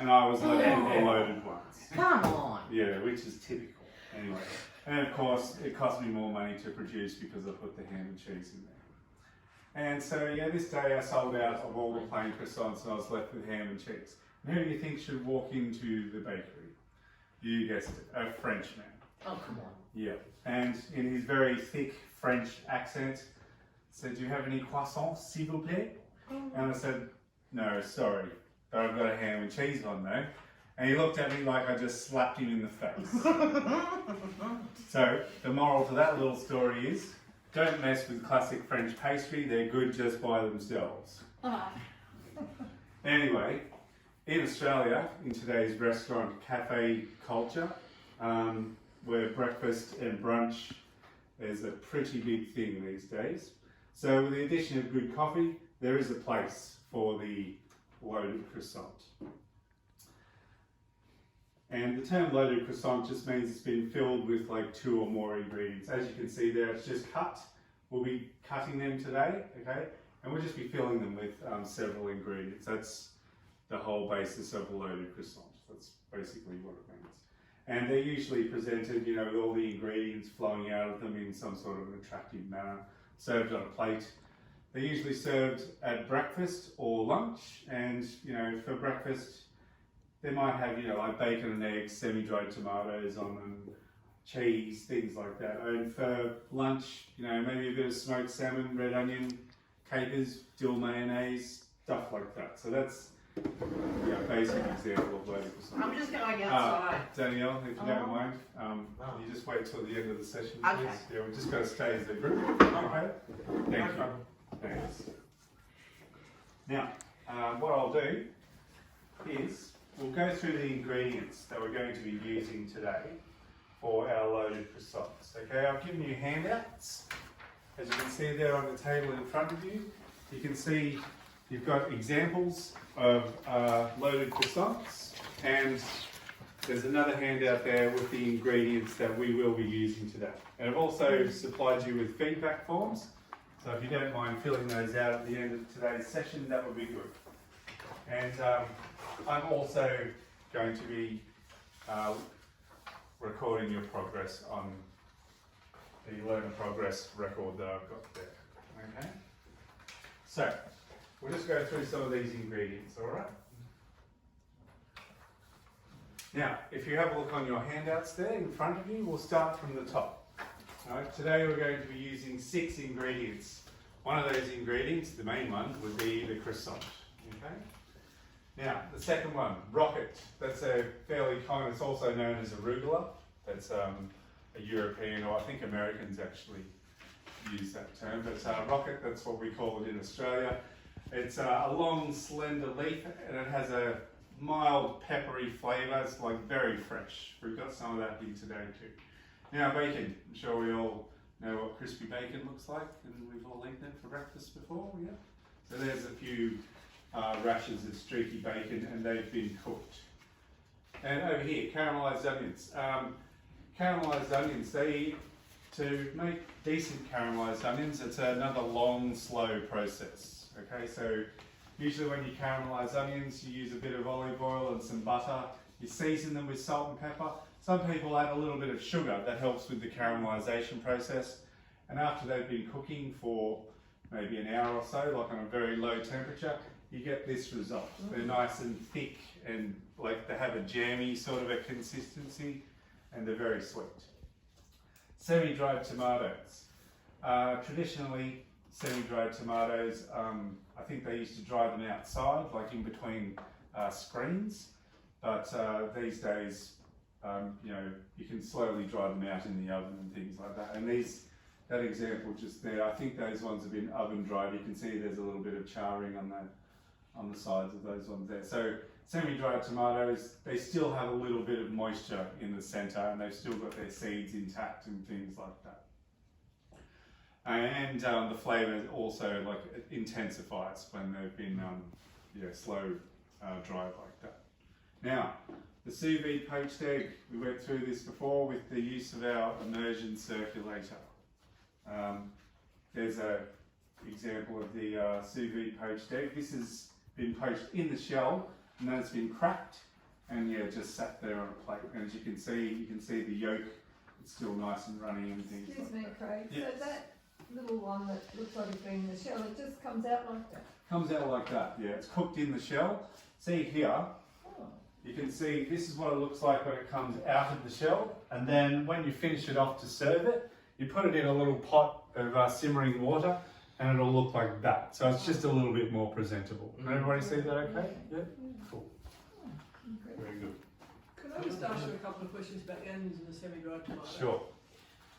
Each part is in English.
and I was left with the loaded ones. Come on. Yeah, which is typical. Anyway, and of course, it cost me more money to produce because I put the ham and cheese in there. And so, yeah, this day I sold out of all the plain croissants and I was left with ham and cheese. And who do you think should walk into the bakery? You guessed it, a Frenchman. Oh, come on. Yeah, and in his very thick French accent, said, "Do you have any croissants, s'il vous plaît?" And I said, "No, sorry, but I've got a ham and cheese one though." And he looked at me like I just slapped him in the face. So, the moral to that little story is, don't mess with classic French pastry, they're good just by themselves. Anyway, in Australia, in today's restaurant cafe culture, where breakfast and brunch is a pretty big thing these days. So with the addition of good coffee, there is a place for the loaded croissant. And the term loaded croissant just means it's been filled with like 2 or more ingredients. As you can see there, it's just cut. We'll be cutting them today, okay? And we'll just be filling them with several ingredients. That's the whole basis of a loaded croissant. That's basically what it means. And they're usually presented, you know, with all the ingredients flowing out of them in some sort of an attractive manner, served on a plate. They're usually served at breakfast or lunch, and, you know, for breakfast, they might have, you know, like bacon and eggs, semi-dried tomatoes on them, cheese, things like that. And for lunch, you know, maybe a bit of smoked salmon, red onion, capers, dill mayonnaise, stuff like that. So that's, yeah, basic example of loaded croissant. I'm just going outside. Danielle, if you don't mind, you just wait till the end of the session, please. Okay. Yeah, we're just going to stay as a group. Okay. Thank you. Thanks. Now, what I'll do is we'll go through the ingredients that we're going to be using today for our loaded croissants. Okay, I've given you handouts. As you can see there on the table in front of you, you can see you've got examples of loaded croissants, and there's another handout there with the ingredients that we will be using today. And I've also supplied you with feedback forms, so if you don't mind filling those out at the end of today's session, that would be good. And I'm also going to be recording your progress on the learner progress record that I've got there. Okay? So, we'll just go through some of these ingredients, alright? Now, if you have a look on your handouts there in front of you, we'll start from the top. Alright, today we're going to be using 6 ingredients. One of those ingredients, the main one, would be the croissant. Okay? Now, the second one, rocket. That's a fairly common, it's also known as arugula. That's a European, or I think Americans actually use that term, but rocket, that's what we call it in Australia. It's a long, slender leaf, and it has a mild, peppery flavour. It's like very fresh. We've got some of that here today too. Now, bacon. I'm sure we all know what crispy bacon looks like, and we've all eaten it for breakfast before, yeah? So there's a few rashers of streaky bacon, and they've been cooked. And over here, caramelised onions. Caramelised onions, to make decent caramelised onions, it's another long, slow process. Okay, so usually when you caramelise onions, you use a bit of olive oil and some butter. You season them with salt and pepper. Some people add a little bit of sugar. That helps with the caramelisation process. And after they've been cooking for maybe an hour or so, like on a very low temperature, you get this result. They're nice and thick, and like they have a jammy sort of a consistency, and they're very sweet. Semi-dried tomatoes. Traditionally, semi-dried tomatoes, I think they used to dry them outside, like in between screens, but these days, you know, you can slowly dry them out in the oven and things like that. And that example just there, I think those ones have been oven dried. You can see there's a little bit of charring on the sides of those ones there. So semi-dried tomatoes, they still have a little bit of moisture in the centre, and they've still got their seeds intact and things like that. And the flavour also like it intensifies when they've been slow dried like that. Now, the sous vide poached egg, we went through this before with the use of our immersion circulator. There's an example of the sous vide poached egg. This has been poached in the shell, and then it's been cracked and yeah, just sat there on a plate. And as you can see the yolk, it's still nice and runny and things Excuse like me, Craig, Yes. so that little one that looks like it's been in the shell, it just comes out like that? Comes out like that, yeah. It's cooked in the shell. See here, Oh. you can see this is what it looks like when it comes out of the shell. And then when you finish it off to serve it, you put it in a little pot of simmering water and it'll look like that. So it's just a little bit more presentable. Can everybody see that okay? Yeah? Cool. Very good. Can I just ask you a couple of questions about the onions and the semi-dried tomato? Sure.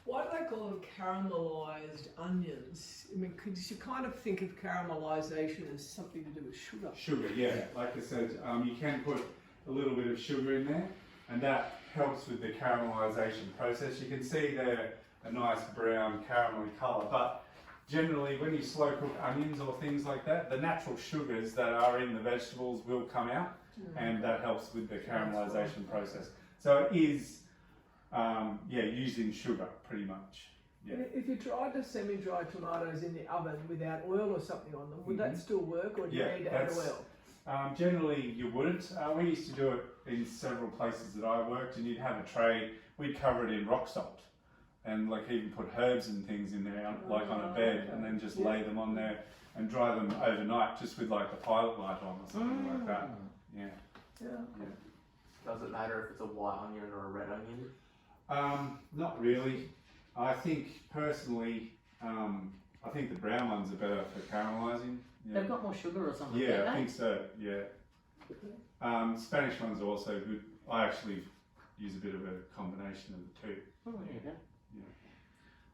Why do they call them caramelised onions? I mean, because you kind of think of caramelisation as something to do with sugar. Sugar, yeah. Like I said, you can put a little bit of sugar in there and that helps with the caramelisation process. You can see they're a nice brown caramelly colour, but generally when you slow cook onions or things like that, the natural sugars that are in the vegetables will come out and that helps with the caramelisation process. So it is, using sugar pretty much. Yeah. If you tried the semi-dried tomatoes in the oven without oil or something on them, would that still work, or do you need to add oil? Generally you wouldn't. We used to do it in several places that I worked, and you'd have a tray, we'd cover it in rock salt and like even put herbs and things in there, like on a bed, and then just lay them on there and dry them overnight just with like the pilot light on or something like that. Yeah. Yeah. Does it matter if it's a white onion or a red onion? Not really. I think personally, I think the brown ones are better for caramelising. Yeah. They've got more sugar or something, Yeah, don't I they? think so. Yeah. Spanish ones are also good. I actually use a bit of a combination of the two. Oh, there you go.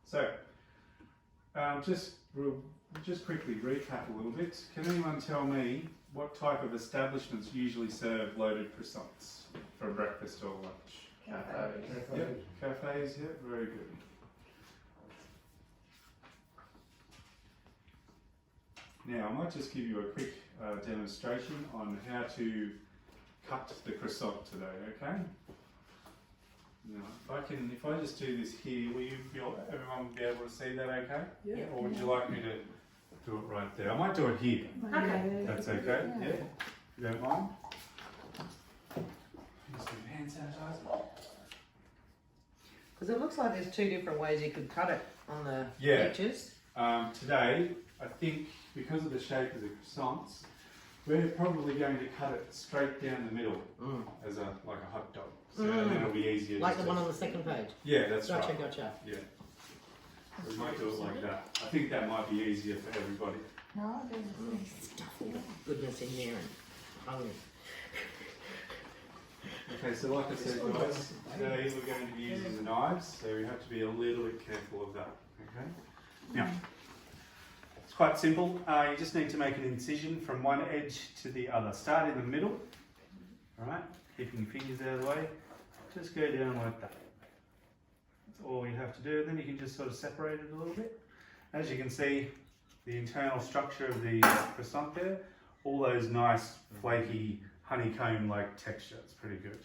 So, just quickly recap a little bit. Can anyone tell me what type of establishments usually serve loaded croissants for breakfast or lunch? Cafes. Yep, cafes. Yep, very good. Now, I might just give you a quick demonstration on how to cut the croissant today, okay? Now, if I just do this here, will everyone be able to see that okay? Yeah. Or would you like me to do it right there? I might do it here. Okay. That's okay, yeah? If you don't mind? Just do hand sanitizer. Because it looks like there's two different ways you could cut it on the Yeah. edges. Today, I think because of the shape of the croissants, we're probably going to cut it straight down the middle as like a hot dog. So then it'll be easier. Like just the one to- on the second page. Yeah, that's Gotcha, right. gotcha. Yeah. We might do it like that. I think that might be easier for everybody. No, I didn't. Stuff all that goodness in there and hungry. Okay, so like I said, guys, today we're going to be using the knives, so we have to be a little bit careful of that. Okay. Now, it's quite simple. You just need to make an incision from one edge to the other. Start in the middle. All right. Keeping your fingers out of the way. Just go down like that. That's all you have to do, and then you can just sort of separate it a little bit. As you can see, the internal structure of the croissant there, all those nice flaky honeycomb-like texture. It's pretty good.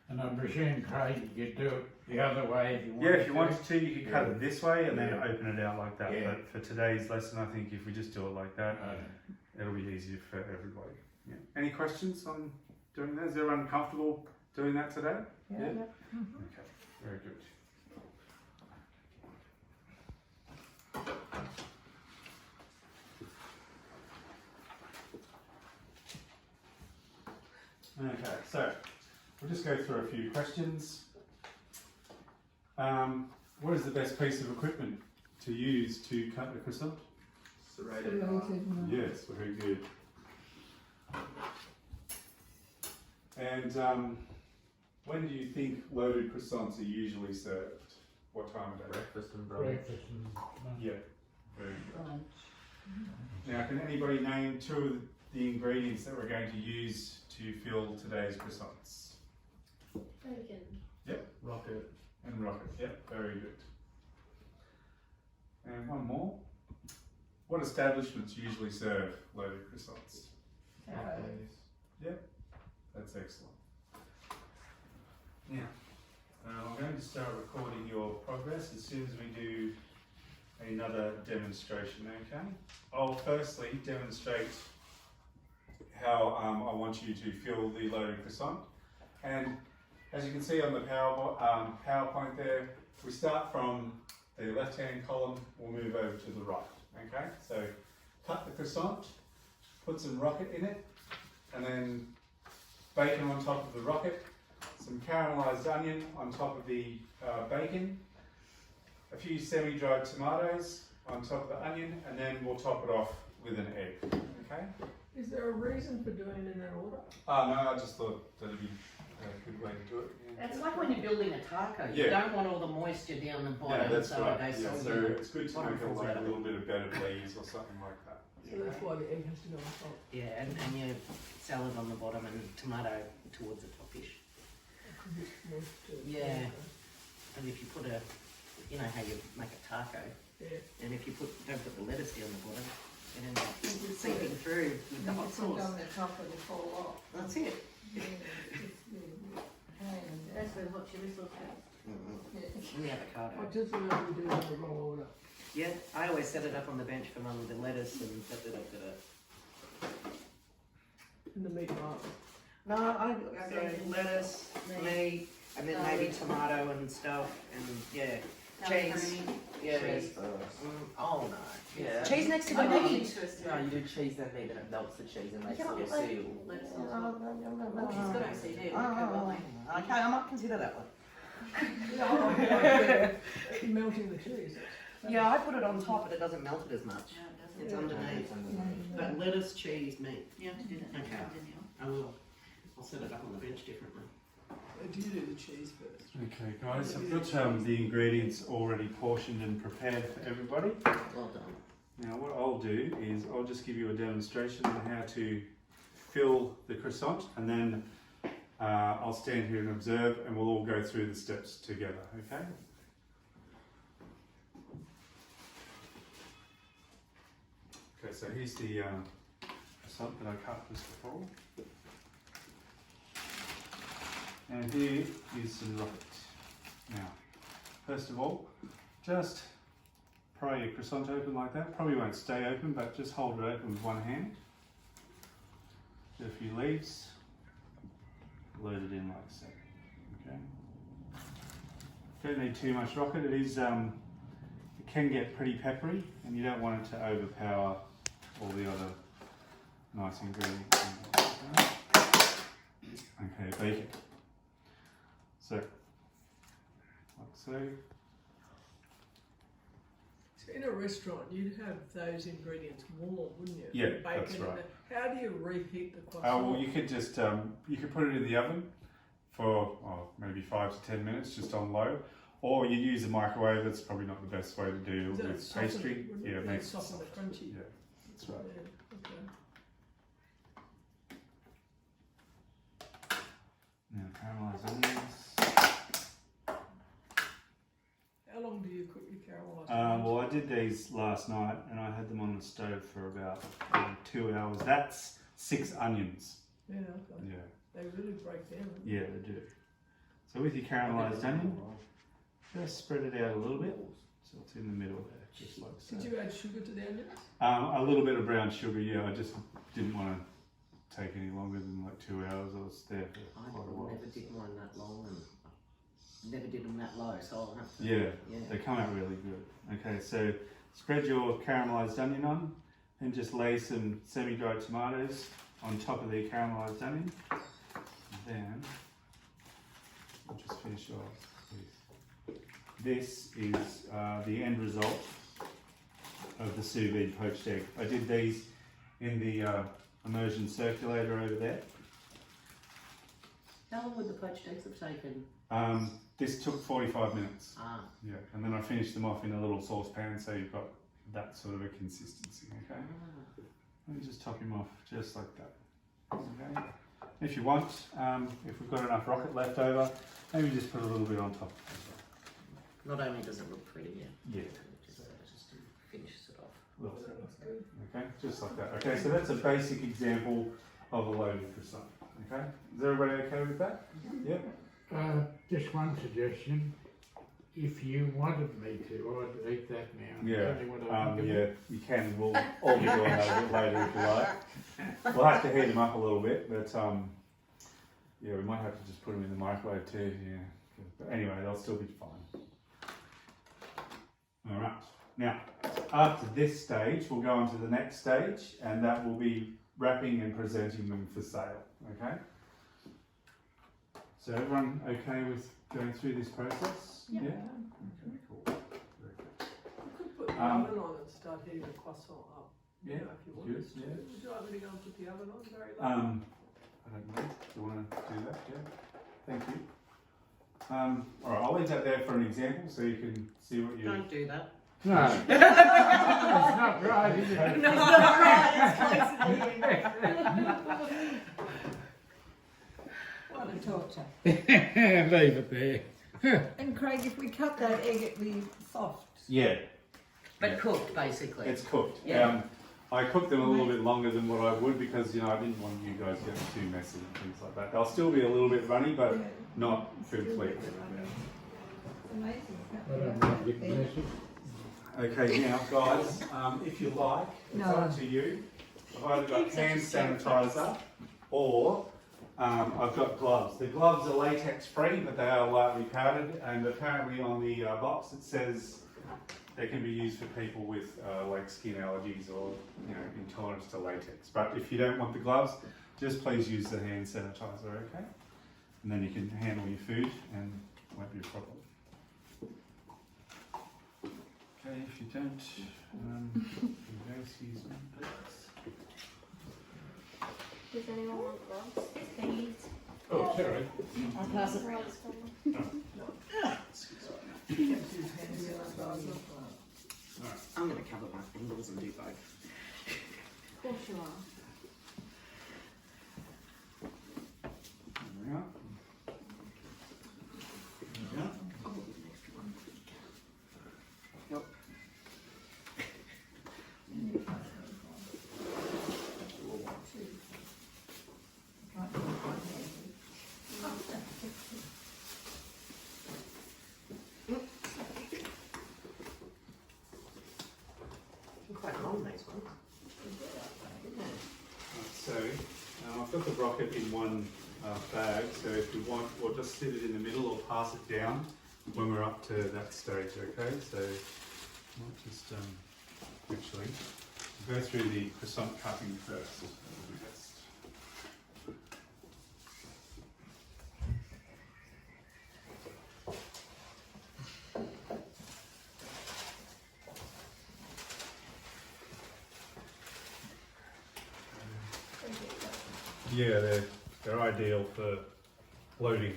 And I presume, Craig, you could do it the other way if you wanted Yeah, if you wanted to, you could cut Yeah. it this way and then Yeah. open it out like that. Yeah. But for today's lesson, I think if we just do it like that, it'll be easier for everybody. Yeah. Any questions on doing that? Is everyone comfortable doing that today? Yeah. Okay, very good. Okay, so we'll just go through a few questions. What is the best piece of equipment to use to cut a croissant? Serrated. Yes, very good. And when do you think loaded croissants are usually served? What time of day? Breakfast and brunch. breakfast and lunch. Yeah, very good. Now, can anybody name two of the ingredients that we're going to use to fill today's croissants? Bacon. Rocket. And rocket, yep, very good. And one more. What establishments usually serve loaded croissants? Cafes. That's excellent. Now, I'm going to start recording your progress as soon as we do another demonstration, okay? I'll firstly demonstrate how I want you to fill the loaded croissant. And as you can see on the PowerPoint there, we start from the left-hand column, we'll move over to the right, okay? So cut the croissant, put some rocket in it, and then bacon on top of the rocket, some caramelised onion on top of the bacon, a few semi-dried tomatoes on top of the onion, and then we'll top it off with an egg, okay? Is there a reason for doing it in that order? No, I just thought that'd be a good way to do it. Yeah. It's like when you're building a taco. You Yeah. don't want all the moisture down the bottom, Yeah, that's so right. they Yeah, sort so of- it's good to bottom make it falls like out a of little bit of better please or something like that. So that's why the egg has to go on top. Yeah, and your salad on the bottom and tomato towards the topish. Yeah. And if you put you know how you make a taco, Yeah. and if you don't put the lettuce down the bottom, it ends up seeping through with the hot You put it sauce. on the top and it fall off. That's it. Yeah, it's really good. And That's where hot chili sauce goes. yeah. And the avocado. I just remember we do it in the wrong order. Yeah, I always set it up on the bench for mum with the lettuce and da-da-da-da-da. And the meat market. No, I go lettuce, meat, and then maybe tomato and stuff, and yeah, cheese. Yeah, Cheese first. oh no. Yeah. Cheese next to the I'm really meat. interested. No, you do cheese then meat and it melts the cheese and makes Yeah, it your like- seal. Let's Oh, not. She's got OCD. Okay, I might consider that one. Yeah, I like melting the cheese. Yeah, I put it on top, but it doesn't melt it as much. No, it It's doesn't. underneath. Yeah. But lettuce, cheese, meat. You have to do that next Okay. time, didn't you? I will. I'll set it up on the bench differently. Do you do the cheese first? Okay guys, I've got the ingredients already portioned and prepared for everybody. Well done. Now what I'll do is I'll just give you a demonstration on how to fill the croissant, and then I'll stand here and observe, and we'll all go through the steps together, okay? Okay, so here's the croissant that I cut just before. And here is some rocket. Now, first of all, just pry your croissant open like that. Probably won't stay open, but just hold it open with one hand. Get a few leaves, load it in like so. Okay. Don't need too much rocket. It is, it can get pretty peppery, and you don't want it to overpower all the other nice ingredients. Okay, bacon. So, like so. So in a restaurant, you'd have those ingredients warm, wouldn't you? Yeah, Bacon that's and right. How do you reheat the croissant? Well, you could just you could put it in the oven for maybe 5 to 10 minutes, just on low, or you use a microwave. That's probably not the best way to do Does that with soften pastry. it, wouldn't it? Yeah, it Yeah, makes it soften the soft. crunchy. Yeah, that's right. Yeah, okay. Now caramelized onions. How long do you cook your caramelised Well, I did these last night, and I had them on the stove for about 2 hours. That's 6 onions. Yeah, okay. Yeah, They really break down. yeah, they do. So with your caramelized onion, just spread it out a little bit, so it's in the middle there, just like so. Did you add sugar to the onions? A little bit of brown sugar, yeah. I just didn't want to take any longer than like 2 hours. I was there for I quite a while. never did mine that long and never did them that low, so I'll have to. Yeah, Yeah. they come out really good. Okay, so spread your caramelized onion on, and just lay some semi-dried tomatoes on top of the caramelized onion. And then I'll just finish off with this is the end result of the sous vide poached egg. I did these in the immersion circulator over there. How long would the poached eggs have taken? This took 45 minutes. Ah, Yeah, and then I finished them off in a little saucepan, so you've got that sort of a consistency, okay? And just top him off just like that, okay? If you want, if we've got enough rocket left over, maybe just put a little bit on top as well. not only does it look pretty, Yeah, it just finishes it off. well, okay, just like that. Okay, so that's a basic example of a loaded croissant, okay? Is everybody okay with that? Yep. Just one suggestion. If you wanted me to, I'd eat that now. Yeah, Only what I think of yeah, it. you can. We'll all be doing that a bit later if you like. We'll have to heat them up a little bit, but Yeah, we might have to just put them in the microwave too. Yeah, but anyway, they'll still be fine. All right. Now, after this stage, we'll go on to the next stage, and that will be wrapping and presenting them for sale. Okay. So everyone okay with going through this process? Yeah. Okay, cool. Very good. You could put the Um, oven on and start heating the croissant up. Yeah, You know, if you wanted good, to. yeah. Would you like me to go and put the oven on very low? I don't know. Do you want to do that? Yeah. Thank you. All right, I'll leave that there for an example so you can see what you. Don't do that. No. It's not right, is it? No, What a torture. Leave it there. And Craig, if we cut that egg, it'd be soft. Yeah, But cooked, basically. it's cooked. Yeah. I cooked them a little bit longer than what I would because I didn't want you guys getting too messy and things like that. They'll still be a little bit runny, but not completely. It's amazing. I don't want to get messy. Okay, now guys, if you like, it's No. up to you. I've either got hand sanitizer or I've got gloves. The gloves are latex free, but they are lightly powdered, and apparently on the box it says they can be used for people with like skin allergies or intolerance to latex. But if you don't want the gloves, just please use the hand sanitizer, okay? And then you can handle your food and it won't be a problem. Okay, if you don't, excuse me. Does anyone want gloves? Please. Oh, sorry. I'll pass it. I'm going to cover my fingers and do both. Of course you are. There we are. Yep. Quite long, these ones. So, I've got the rocket in one bag, so if you want, we'll just sit it in the middle or pass it down when we're up to that stage, okay? So, might just actually go through the croissant cutting first. That'll be best. Yeah, they're ideal for loading.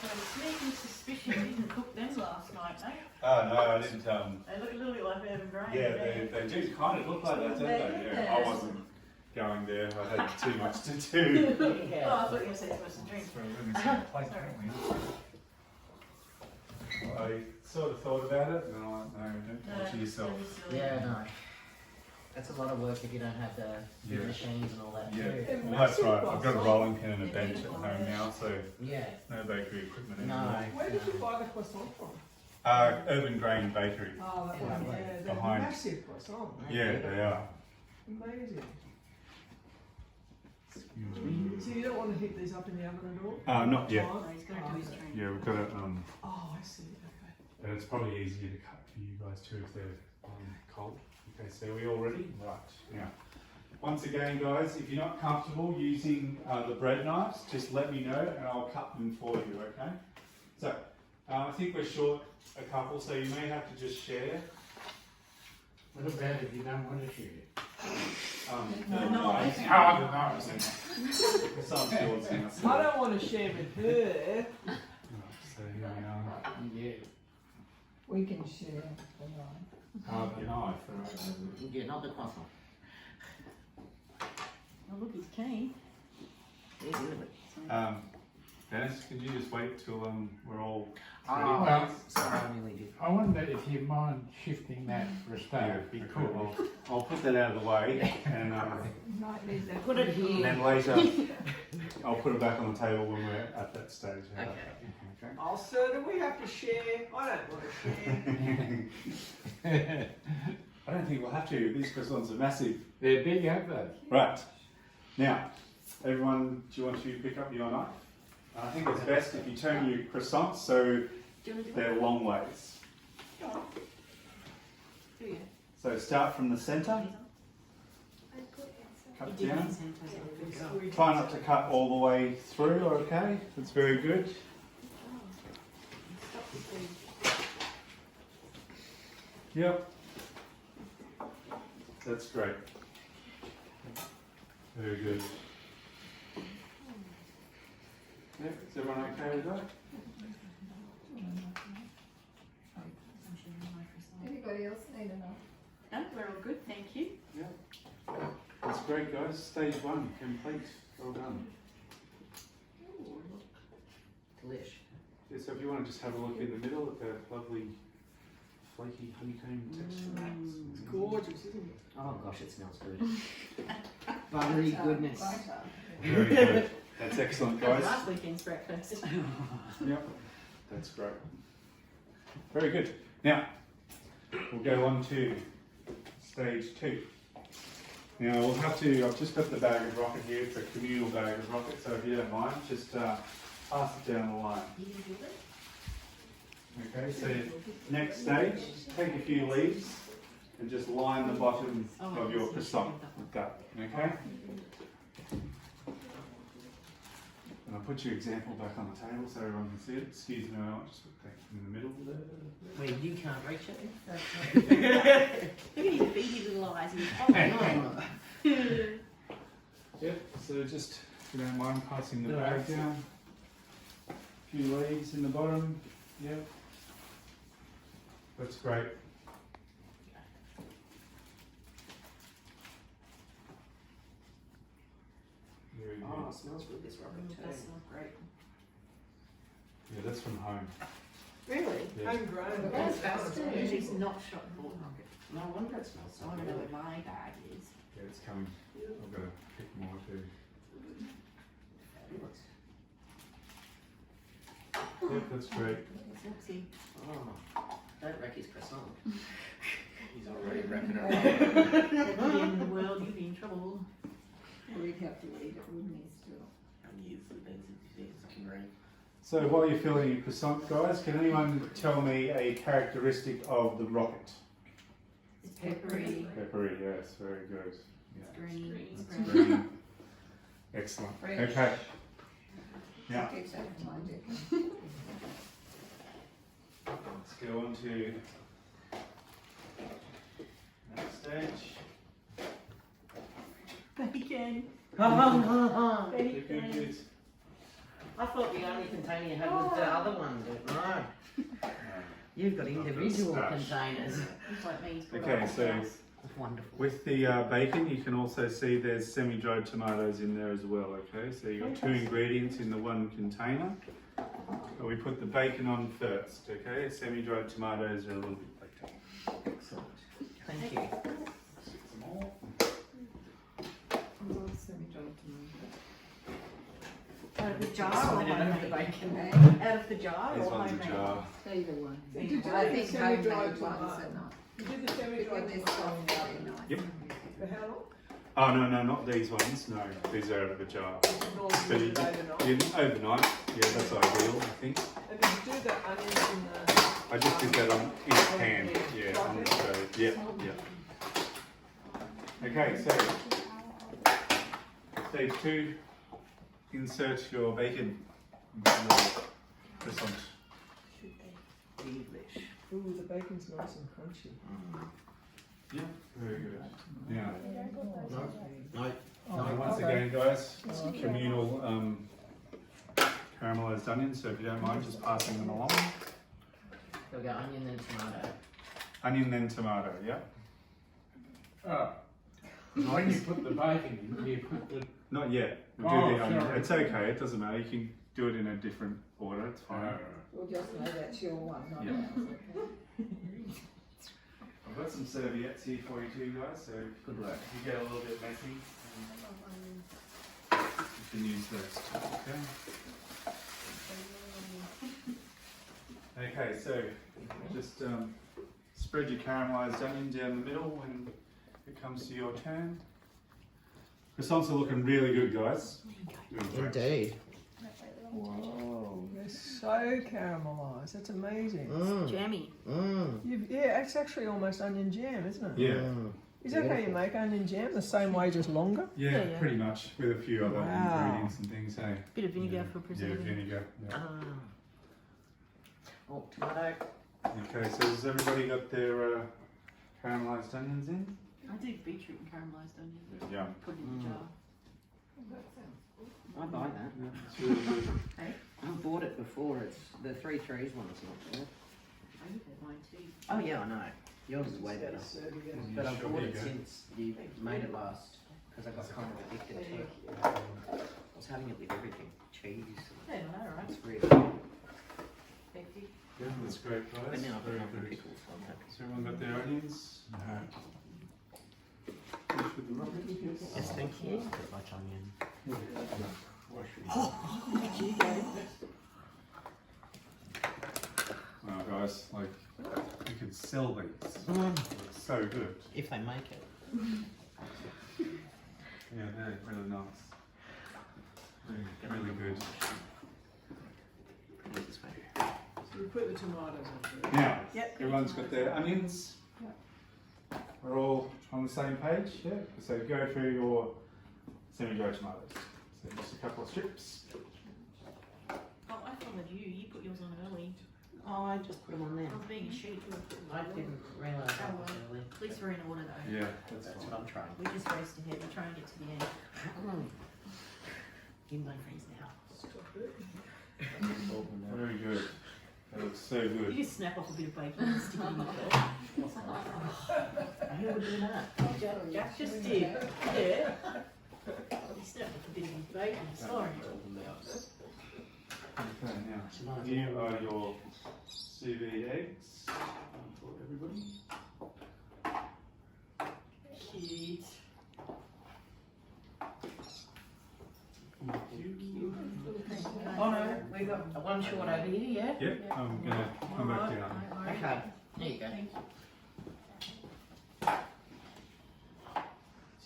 So sneaking suspicion you didn't cook them last night, eh? Oh no, I didn't. They look a little bit like Urban Grain. Yeah, they do kind of look like that, don't they? Yeah, I wasn't going there. I had too much to do. Oh, I thought you were going to say for some drink. I sort of thought about it, and I'm like, no, don't torture yourself. Yeah, no. That's a lot of work if you don't have the Yeah. machines and all that Yeah, too. well, that's right. I've got a rolling pin and a bench at home now, so Yeah. no bakery equipment No. anymore. Where did you buy the croissant from? Urban Grain Bakery. Oh, that Yeah, one, right. yeah. They're Behind. massive croissant. Yeah, they are. Amazing. Excuse me. So you don't want to heat these up in the oven at all? Not yet. Oh, he's going to do his drink. Yeah, we've got it. Oh, I see. Okay. And it's probably easier to cut for you guys too if they're cold. Okay, so are we all ready? Right. Now, once again, guys, if you're not comfortable using the bread knives, just let me know and I'll cut them for you. Okay. So, I think we're short a couple, so you may have to just share. What about if you don't want to share? The knives. Oh, I don't know. Some shorts now. So, I don't want to share with her. right, so here we are. Yeah. We can share the knife. The knife. Yeah, not the croissant. Oh, look, he's keen. He's in it. Dennis, could you just wait till we're all Oh, Well, sorry, I really did. I wonder if you mind shifting that for a start, okay, because I'll put that out of the way and Might need that. Put it here. then later I'll put it back on the table when we're at that stage. Okay. Okay. Oh, sir, do we have to share? I don't want to share. I don't think we'll have to. These croissants are massive. They're big, aren't they? Right. Now, everyone, do you want to pick up your knife? I think it's best if you turn your croissants so Do you want to do it? they're long ways. Go on. Here we go. So start from the centre, I put it cut You did down. the same time. Try not to cut all the way through, okay? That's very good. Stop the food. Yep. That's great. Very good. Yep, is everyone okay with that? Anybody else need a knife? No, we're all good, thank you. That's great, guys. Stage 1 complete. Well done. Delish. Yeah, so if you want to just have a look in the middle at the lovely flaky honeycomb texture. It's gorgeous, isn't it? Oh gosh, it smells good. Buttery goodness. Butter. Very good. That's excellent, That was guys. last weekend's breakfast. Yep, that's great. Very good. Now, we'll go on to stage 2. Now, we'll have to, I've just got the bag of rocket here. It's a communal bag of rocket, so if you don't mind, just pass it down the line. You can do it. Okay, so next stage, take a few leaves and just line the bottom of your croissant with that, okay? And I'll put your example back on the table so everyone can see it. Excuse me, I'll just put that in the middle there. Wait, you can't reach it? Look at his beady little eyes. Oh, no. Yep, so just, if you don't mind passing the bag down. A few leaves in the bottom, yep. That's great. Very good. Oh, it smells good, this rubber That too. smells great. Yeah, that's from home. Really? Yeah. Homegrown. That's That's It's not shop bought. No wonder it smells I so want to know good. where my bag is. Yeah, it's coming. I've got to pick more too. Yep, that's great. Oopsie. Oh, don't wreck his croissant. He's already wrapping it At the end of the world, you'd be in trouble. We'd have to eat it, wouldn't we, still? So while you're filling your croissant, guys, can anyone tell me a characteristic of the rocket? It's peppery. Peppery, yes, very good. Yeah. Green. That's green. Excellent. Fresh. Okay. Now, Keeps that in mind, Dick. let's go on to next stage. Bacon. Good, good, good. I thought the only container you had was the other one, but no. You've got individual Stuff. containers. It's like me. He's brought Okay, up so the house. That's wonderful. with the bacon, you can also see there's semi-dried tomatoes in there as well, okay? So you've got 2 ingredients in the one container. But we put the bacon on first, okay? Semi-dried tomatoes are a little bit later. Excellent. Thank you. Some more. Out of the jar or Slide it over the homemade? bacon. Out of the jar This or one's a homemade? jar. Either one. Did you do I the think semi-dried homemade tomato? ones are not. You did the Because semi-dried they're tomato. soft, very nice. Yep. For how long? Oh, no, no, not these ones. No, these are out of a jar. Normally So you you, do it overnight. overnight, yeah, that's ideal, I think. And did you do the onions in the? I just did that on in the pan, yeah, on the stove. Yeah, yeah. Okay, so stage 2, insert your bacon into the croissant. Delish. Ooh, the bacon's nice and crunchy. Yeah, very good. Now, No. so once again, guys, it's a communal caramelised onions, so if you don't mind just passing them along. So we go onion and tomato. Onion, then tomato, yeah? When you put the bacon in, you put the Not yet. We'll Oh, do the onion. sorry. It's okay, it doesn't matter. You can do it in a different order, it's fine. We'll just know that's your one, not Yeah. ours, okay? I've got some serviettes here for you too, guys, so Good work. if you get a little bit messy, you can use those too, okay? Okay, so just spread your caramelised onion down the middle when it comes to your turn. Croissants are looking really good, guys. Doing great. Indeed. Whoa, they're so caramelised. That's amazing. Jammy. Yeah, it's actually almost onion jam, isn't it? Yeah, Is that how you make onion jam? The same way, just longer? yeah, Yeah. pretty much with a few other Wow. ingredients and things. Hey, Bit of vinegar yeah. for Yeah, preserving. vinegar. Yeah. Oh, tomato. Okay, so has everybody got their caramelised onions in? I do beetroot and caramelised onions. Yeah. Put it in the jar. I buy that. It's really good. I bought it before. It's the 3 Threes one. It's not bad. I would have mine too. Oh yeah, I know. Yours is way better. But I've Sure, bought here it you go. since you made it last because I got kind of addicted to it. I was having it with everything, cheese. Yeah, I know, right? It's really good. Hectic. Yeah, that's great, guys. But now I've Very got good. pickles on that. So everyone got their onions? Finish with the rocket? Yes, thank you. Put much onion. Wow, guys, like, you could sell these. It's so good. If they make it. Yeah, they're really nice. Really good. Put it this way. So we put the tomatoes on there. Now, Yep. everyone's got their onions. We're all on the same page, yeah? So go through your semi-dry tomatoes. So just a couple of strips. Oh, I followed you. You put yours on early. Oh, I just put them on there. I was being a sheep. I didn't realise that was early. At least we're in order though. Yeah, that's That's fine. what I'm trying. We just raced ahead. We're trying to get to the end. In my face now. Very good. That looks so You good. just snap off a bit of bacon and stick it in your belt. Who would do that? Jack just did. Yeah. He snapped off a bit of his bacon. Sorry. Okay, now, here are your sous vide eggs for everybody. Cute. Oh no, we got one short over here, yeah? Yep, I'm gonna come back down. Okay, there you go.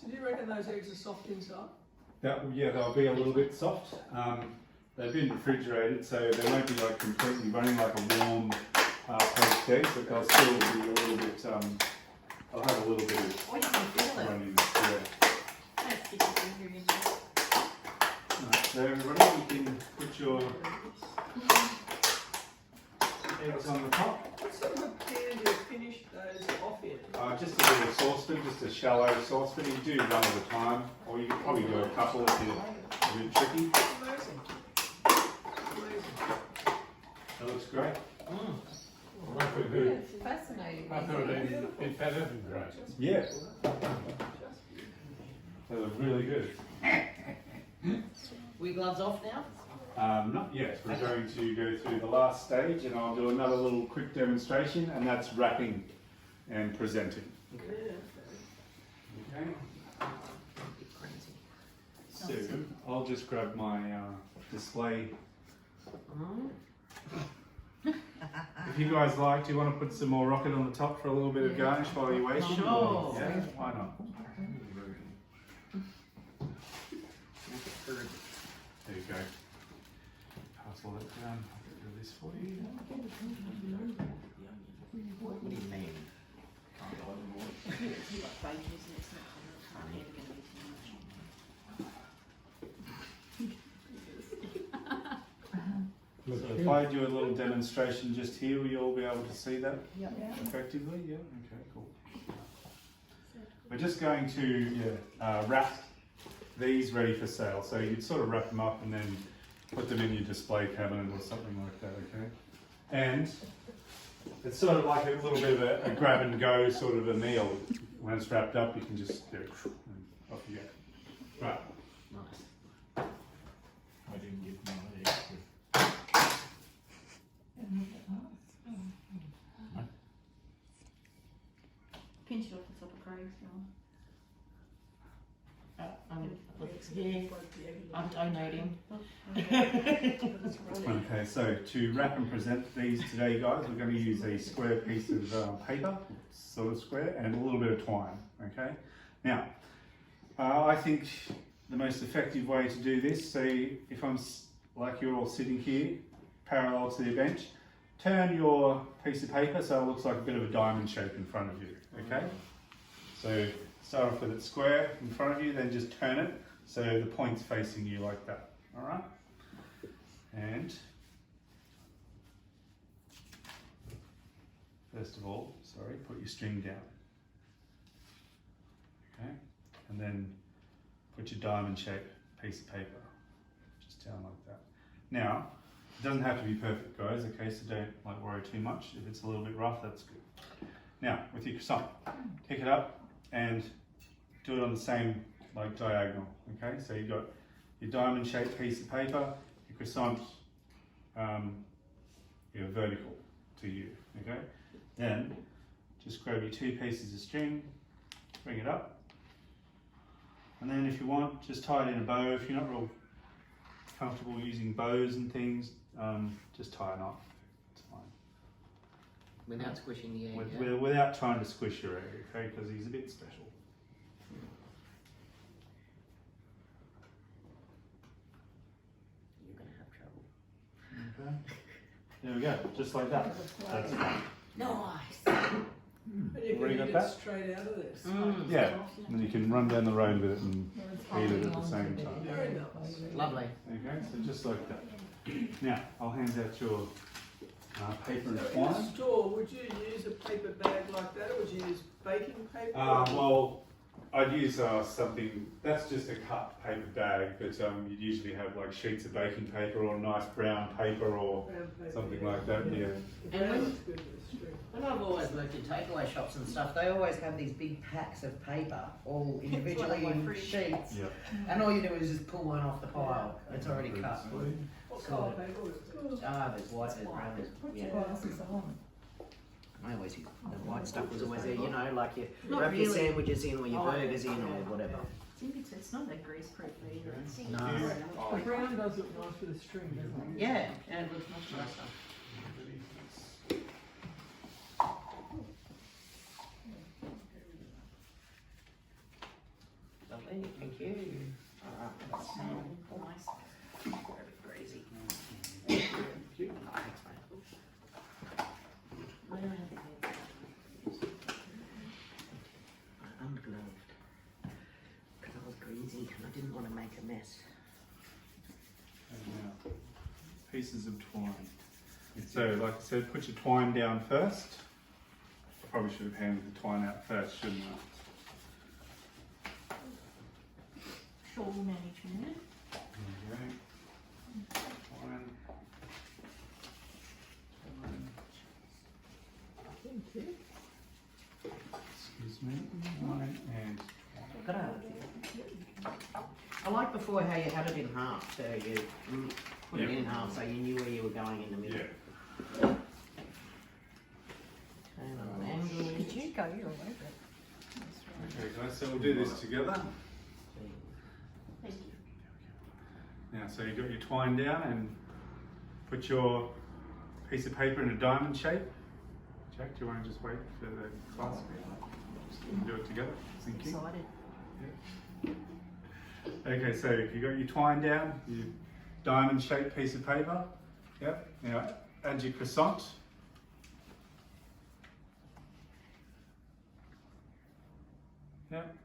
So do you reckon those eggs are soft inside? Yeah, they'll be a little bit soft. They've been refrigerated, so they won't be like completely running like a warm poached egg, but they'll still be a little bit. They'll have a little bit of Oh, you can feel it. running. Yeah. Don't stick your finger in there. Right, so everybody, you can put your eggs on the top. What sort of a pan do you finish those off in? Just a little saucepan, just a shallow saucepan. You do one at a time, or you can probably do a couple if you're a bit tricky. Amazing. Amazing. That looks great. It's fascinating. I thought it better than great. Yeah. They look really good. We gloves off now? Not yet. We're going to go through the last stage and I'll do another little quick demonstration, and that's wrapping and presenting. Okay. So I'll just grab my display. If you guys like, do you want to put some more rocket on the top for a little bit of garnish while you're waiting? Sure. Yeah, why not? There you go. Pass all that down. I'll get rid of this for you. What do you mean? It's like bacon, isn't it? It's not ever going to be too much. So if I do a little demonstration just here, will you all be able to see that effectively? Yeah, okay, cool. We're just going to wrap these ready for sale. So you'd sort of wrap them up and then put them in your display cabinet or something like that, okay? And it's sort of like a little bit of a grab and go sort of a meal. When it's wrapped up, you can just do it and off you go. Right. Nice. I didn't get my eggs with. Pinch it off the top of Craig's. Looks Yeah, I'm donating. Okay, so to wrap and present these today, guys, we're going to use a square piece of paper, sort of square, and a little bit of twine. Okay. Now, I think the most effective way to do this, say if I'm like you're all sitting here, parallel to the bench, turn your piece of paper so it looks like a bit of a diamond shape in front of you. Okay. So start off with it square in front of you, then just turn it so the point's facing you like that. All right. And first of all, put your string down. Okay, and then put your diamond shaped piece of paper just down like that. Now, it doesn't have to be perfect, guys. Okay, so don't worry too much. If it's a little bit rough, that's good. Now, with your croissant, pick it up and do it on the same diagonal. Okay, so you've got your diamond shaped piece of paper, your croissant, vertical to you. Okay, then just grab your 2 pieces of string, bring it up, and then if you want, just tie it in a bow. If you're not real comfortable using bows and things, just tie a knot. It's fine. Without squishing the egg. Without trying to squish your egg, okay? Because he's a bit special. You're gonna have trouble. Okay. There we go, just like that. That's fine. Nice. And you Already can got eat it that? straight out of this. Yeah, and then you can run down the road with it and eat it at the same time. Very nice. Lovely. Okay, so just like that. Now, I'll hand out your paper and So in a twine. store, would you use a paper bag like that, or would you use baking paper? Well, I'd use something, that's just a cut paper bag, but you'd usually have sheets of baking paper or nice brown paper or Brown paper, something yeah. like that, yeah. The brown is good with string. When I've always worked in takeaway shops and stuff, they always have these big packs of paper, all individually in sheets. Yep. And all you do is just pull one off the pile. It's already cut. What colour paper was it? There's white, there's brown, there's, Put yeah. your glasses on. I always use, the white stuff was always there, you know, like you Not wrap your really. sandwiches in or your burgers in or whatever. It's not that grease proof either. It's No. The brown does look nice with a string, doesn't it? Yeah. and it looks much nicer. Lovely, thank you. Alright, that's Nice. very crazy. Thank you. Oh, thanks, mate. I don't have the I'm ungloved. Because I was greasy and I didn't want to make a mess. And now, pieces of twine. So, like I said, put your twine down first. I probably should have handed the twine out first, shouldn't I? shawl management. Okay. Twine. Thank you. Excuse me. Twine and I like before how you had it in half, so you put it in half so you knew where you were going in the middle. yeah. Turn on an angle. Did you go? You're away with it. Okay, guys, so we'll do this together. Thank you. Now, so you've got your twine down and put your piece of paper in a diamond shape. Jack, do you want to just wait for the class? Just do it together. Thank you. Excited. Okay, so you got your twine down, your diamond shaped piece of paper. Yep. Now add your croissant. Yep.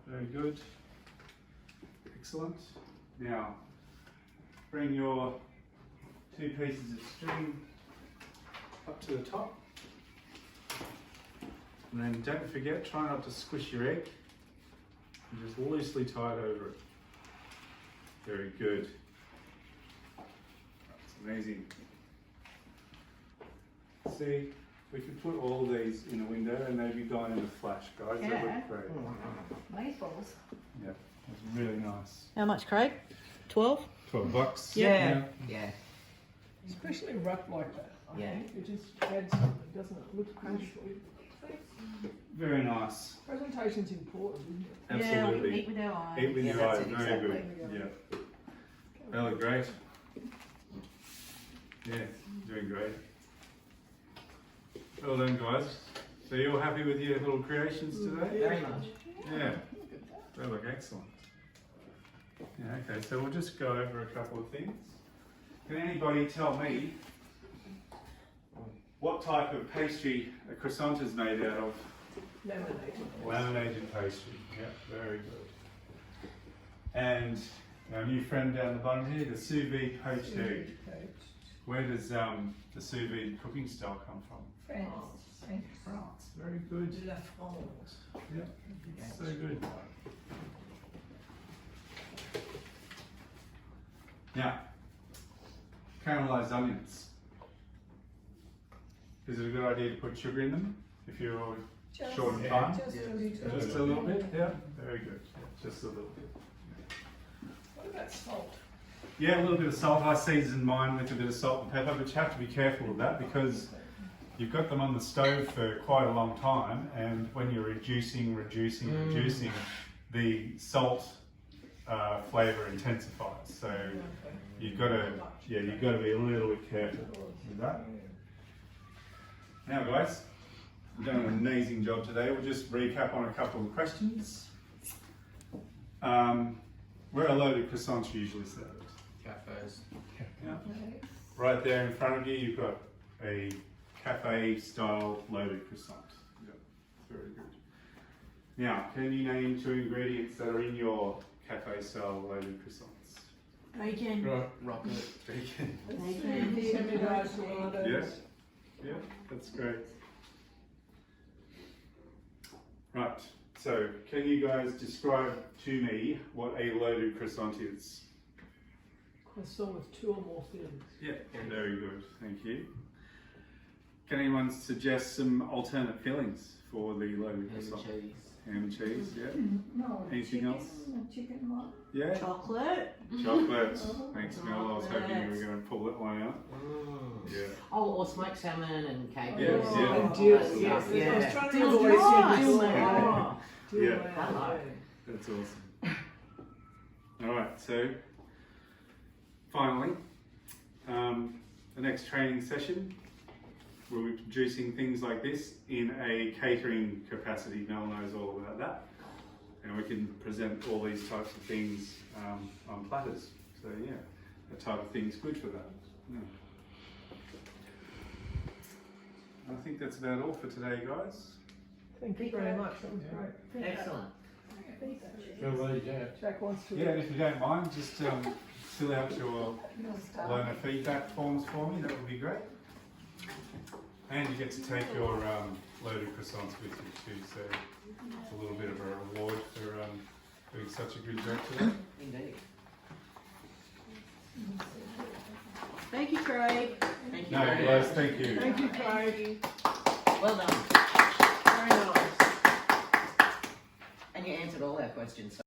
Very good. Excellent. Now bring your 2 pieces of string up to the top. And then don't forget, try not to squish your egg. And just loosely tie it over it. Very good. That's amazing. See, we could put all of these in a window and maybe go in a flash, guys. That Yeah. look great. Maples. Yeah, it's really nice. How much, Craig? 12? $12. Yeah. Yeah. Especially wrapped like that. I Yeah. think it just adds something, doesn't it? Looks beautiful. Very nice. Presentation's important, isn't it? Absolutely. Yeah, we eat with our eyes. Eat with Yeah, your that's eyes, it, very exactly. good. Yeah. They look great. Yeah, doing great. Well done, guys. So you all happy with your little creations today? Very much. Yeah, they look excellent. Yeah, okay, so we'll just go over a couple of things. Can anybody tell me what type of pastry a croissant is made out of? Laminated. Laminated pastry. Yeah, very good. And our new friend down the bottom here, the sous vide poached egg. Where does the sous vide cooking style come from? France. France. Very good. La France. Yeah, so good. Now, caramelized onions. Is it a good idea to put sugar in them if you're Just, short of time? just a little. Just a little bit, yeah, very good. Yeah, just a little bit. What about salt? Yeah, a little bit of salt. I season mine with a bit of salt and pepper, but you have to be careful of that because you've got them on the stove for quite a long time, and when you're reducing, the salt flavour intensifies. So you've got to be a little bit careful with that. Now, guys, you've done an amazing job today. We'll just recap on a couple of questions. Where are loaded croissants usually served? Cafes. Yeah. Right there in front of you, you've got a cafe-style loaded croissant. Yep. Very good. Now, can you name 2 ingredients that are in your cafe-style loaded croissants? Bacon. Right, Rocket. Bacon. Semi-dry tomatoes. Yes. Yeah, that's great. Right, so can you guys describe to me what a loaded croissant is? Croissant with 2 or more things. Yeah, very good, thank you. Can anyone suggest some alternate fillings for the loaded Ham and croissant? cheese. Ham and cheese, yeah. No, Anything chicken, else? a chicken one. Yeah, Chocolate. chocolate. Thanks, Mel. I was hoping you were going to pull that one out. Yeah. Oh, or smoked salmon and cake. Yes, Oh, yeah. and dill, That's yes, awesome. I was trying to Dill avoid dry. dill Oh. Dill Yeah. Hello. That's awesome. Alright, so finally, the next training session, we'll be producing things like this in a catering capacity. Mel knows all about that. And we can present all these types of things on platters. So yeah, that type of thing's good for that. Yeah. I think that's about all for today, guys. Thank you very much, that was great. Excellent. fill these out. Jack wants to. Yeah, and if you don't mind, just fill out your learner feedback forms for me, that would be great. And you get to take your loaded croissants with you too, so it's a little bit of a reward for doing such a good job today. Indeed. Thank you, Craig. Thank you. No, very guys, much. thank you. Thank you, Craig. Well done. Very nice. And you answered all our questions.